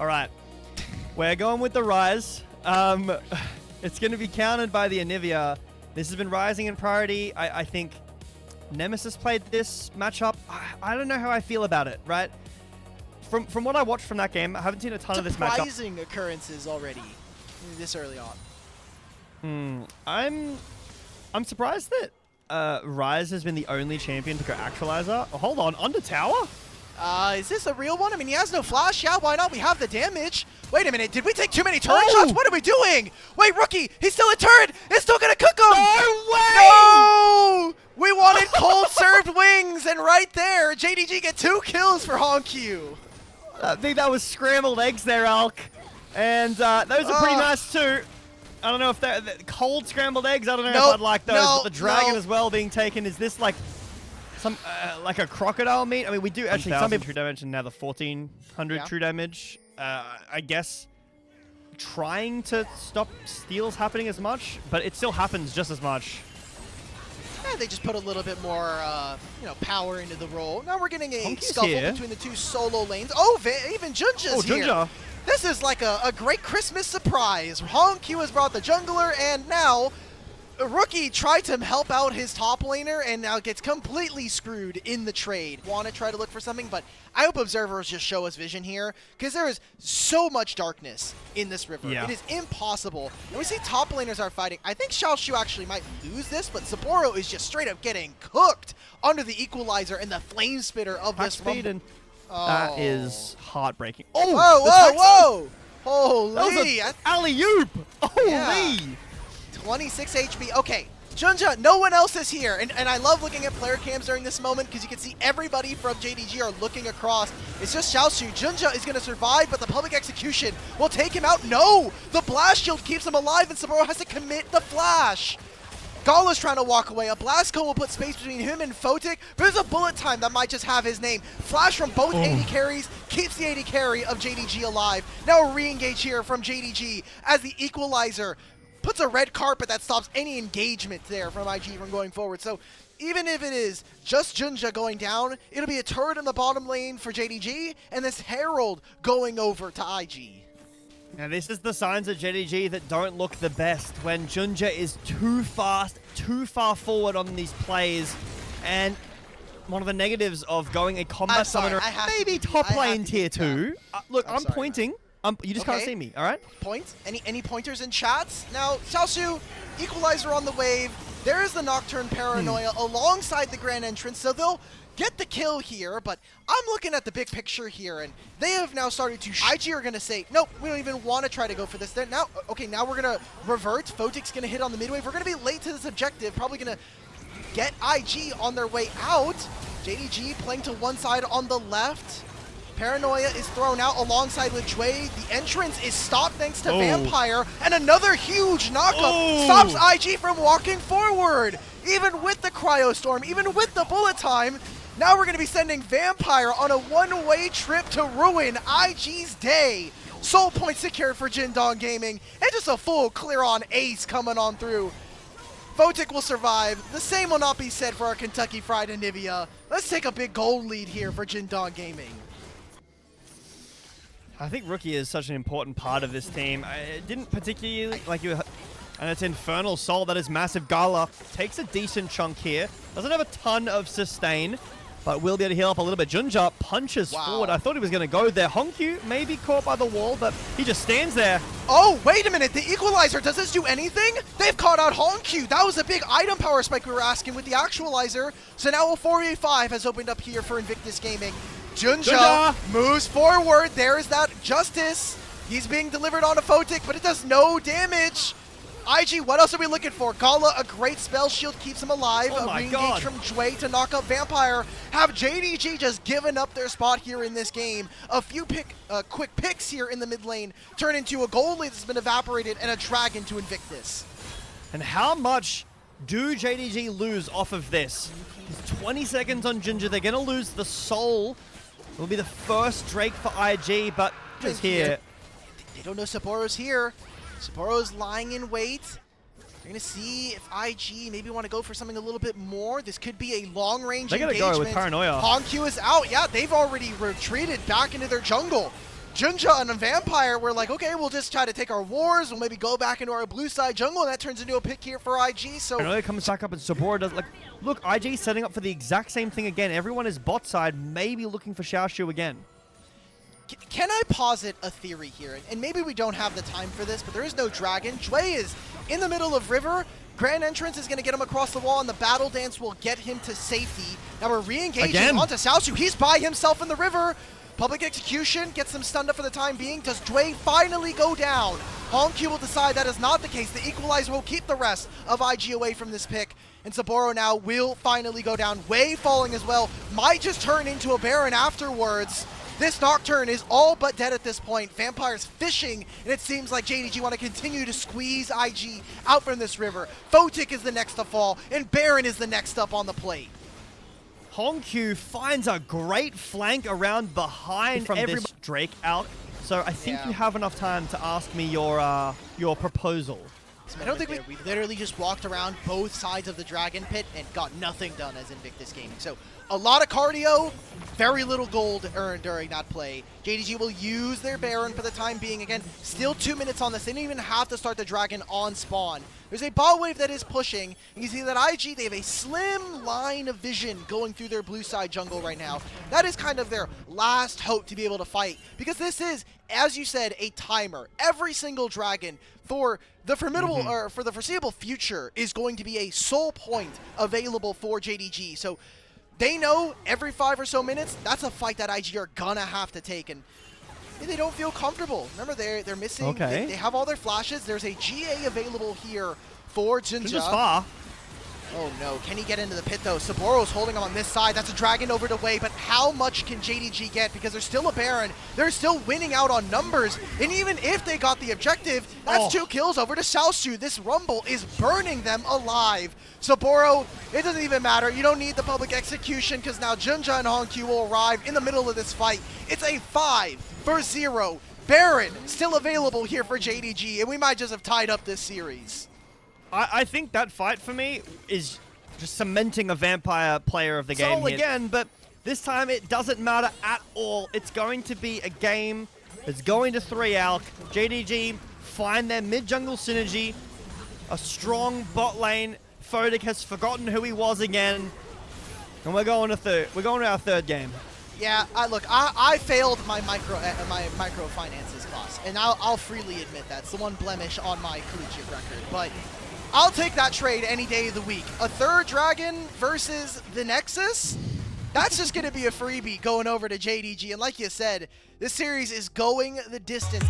All right. We're going with the Rise. It's going to be countered by the Onivia. This has been rising in priority. I think Nemesis played this matchup. I don't know how I feel about it, right? From what I watched from that game, I haven't seen a ton of this matchup. Surprising occurrences already this early on. I'm surprised that Rise has been the only champion to go Actualizer. Oh, hold on, under tower? Is this a real one? I mean, he has no flash. Yeah, why not? We have the damage. Wait a minute, did we take too many turret shots? What are we doing? Wait, Rookie, he's still a turret. It's still gonna cook him. No way! No! We wanted cold served wings, and right there, JDG get 2 kills for HongQ. I think that was scrambled eggs there, Alk. And those are pretty nice too. I don't know if they're cold scrambled eggs. I don't know if I'd like those. But the dragon as well being taken. Is this like some like a crocodile meat? I mean, we do actually some people true damage and now the 1400 true damage. I guess trying to stop steals happening as much, but it still happens just as much. Yeah, they just put a little bit more, power into the role. Now we're getting a HongQ's scuffle here. between the 2 solo lanes. Oh, even JunJia's here. JunJia. This is like a great Christmas surprise. HongQ has brought the jungler, and now Rookie tried to help out his top laner and now gets completely screwed in the trade. Want to try to look for something, but I hope observers just show us vision here because there is so much darkness in this river. Yeah. It is impossible. And we see top laners are fighting. I think Xiaoxu actually might lose this, but Soboro is just straight up getting cooked under the equalizer and the flame spitter of this rumble. That is heartbreaking. Oh, whoa. Holy. That was an alley-oop. Holy. Yeah. 26 HP. Okay, JunJia, no one else is here. And I love looking at player cams during this moment because you can see everybody from JDG are looking across. It's just Xiaoxu. JunJia is going to survive, but the public execution will take him out. No! The blast shield keeps him alive, and Soboro has to commit the flash. GALA's trying to walk away. A blast cone will put space between him and Photic, but there's a bullet time that might just have his name. Flash from both AD carries keeps the AD carry of JDG alive. Now a re-engage here from JDG as the equalizer puts a red carpet that stops any engagement there from IG from going forward. So even if it is just JunJia going down, it'll be a turret in the bottom lane for JDG and this Herald going over to IG. Now this is the signs of JDG that don't look the best when JunJia is too fast, too far forward on these plays, and one of the negatives of going a combat summoner, maybe top lane tier 2. Look, I'm pointing. You just can't see me, all right? Point? Any pointers in chats? Now, Xiaoxu, equalizer on the wave. There is the Nocturne Paranoia alongside the Grand Entrance, so they'll get the kill here, but I'm looking at the big picture here, and they have now started to... IG are going to say, nope, we don't even want to try to go for this. Now we're going to revert. Photic's going to hit on the mid wave. We're going to be late to this objective, probably going to get IG on their way out. JDG playing to one side on the left. Paranoia is thrown out alongside with Jwei. The entrance is stopped thanks to Vampire, and another huge knockup stops IG from walking forward. Even with the Cryo Storm, even with the bullet time, now we're going to be sending Vampire on a one-way trip to ruin IG's day. Soul point secured for JunJia Gaming, and just a full clear-on ace coming on through. Photic will survive. The same will not be said for our Kentucky Fried Onivia. Let's take a big gold lead here for JunJia Gaming. I think Rookie is such an important part of this team. It didn't particularly, and it's Infernal Soul, that is massive. GALA takes a decent chunk here. Doesn't have a ton of sustain, but will be able to heal up a little bit. JunJia punches forward. I thought he was going to go there. HongQ may be caught by the wall, but he just stands there. Oh, wait a minute. The equalizer, does this do anything? They've caught out HongQ. That was a big item power spike we were asking with the actualizer. So now a 4v5 has opened up here for Invictus Gaming. JunJia moves forward. There is that justice. He's being delivered on a Photic, but it does no damage. IG, what else are we looking for? GALA, a great spell shield, keeps him alive. A re-engage from Jwei to knock up Vampire. Have JDG just given up their spot here in this game. A few quick picks here in the mid lane turn into a gold lead that's been evaporated and a dragon to Invictus. And how much do JDG lose off of this? It's 20 seconds on JunJia. They're going to lose the soul. It will be the first Drake for IG, but just here. They don't know Soboro's here. Soboro's lying in wait. They're going to see if IG maybe want to go for something a little bit more. This could be a long-range engagement. They're going to go with Paranoia. HongQ is out. Yeah, they've already retreated back into their jungle. JunJia and a Vampire were like, okay, we'll just try to take our wars. We'll maybe go back into our blue side jungle, and that turns into a pick here for IG. So it comes back up, and Soboro does, like, look, IG setting up for the exact same thing again. Everyone is bot side, maybe looking for Xiaoxu again. Can I posit a theory here? And maybe we don't have the time for this, but there is no dragon. Jwei is in the middle of river. Grand entrance is going to get him across the wall, and the battle dance will get him to safety. Now we're re-engaging onto Xiaoxu. He's by himself in the river. Public execution gets him stunned up for the time being. Does Jwei finally go down? HongQ will decide that is not the case. The equalizer will keep the rest of IG away from this pick. And Soboro now will finally go down. Jwei falling as well. Might just turn into a Baron afterwards. This Nocturne is all but dead at this point. Vampire's fishing, and it seems like JDG want to continue to squeeze IG out from this river. Photic is the next to fall, and Baron is the next up on the plate. HongQ finds a great flank around behind from this Drake out. So I think you have enough time to ask me your proposal. I don't think we literally just walked around both sides of the Dragon Pit and got nothing done as Invictus Gaming. So a lot of cardio, very little gold earned during that play. JDG will use their Baron for the time being. Again, still 2 minutes on this. They didn't even have to start the Dragon on spawn. There's a bot wave that is pushing. You can see that IG, they have a slim line of vision going through their blue side jungle right now. That is kind of their last hope to be able to fight. Because this is, as you said, a timer. Every single Dragon for the formidable or for the foreseeable future is going to be a sole point available for JDG. So they know every 5 or so minutes, that's a fight that IG are gonna have to take. And they don't feel comfortable. Remember, they're missing. They have all their flashes. There's a GA available here for JunJia. Oh no, can he get into the pit though? Soboro's holding him on this side. That's a dragon over to Jwei, but how much can JDG get? Because there's still a Baron. They're still winning out on numbers. And even if they got the objective, that's 2 kills over to Xiaoxu. This Rumble is burning them alive. Soboro, it doesn't even matter. You don't need the public execution because now JunJia and HongQ will arrive in the middle of this fight. It's a 5-0. Baron still available here for JDG, and we might just have tied up this series. I think that fight for me is just cementing a Vampire player of the game here. Again, but this time it doesn't matter at all. It's going to be a game that's going to 3-alk. JDG find their mid-jungle synergy, a strong bot lane. Photic has forgotten who he was again, and we're going to our third game. Yeah, look, I failed my microfinances class, and I'll freely admit that. It's the one blemish on my collegiate record, but I'll take that trade any day of the week. A third Dragon versus the Nexus? That's just going to be a freebie going over to JDG. And like you said, this series is going the distance.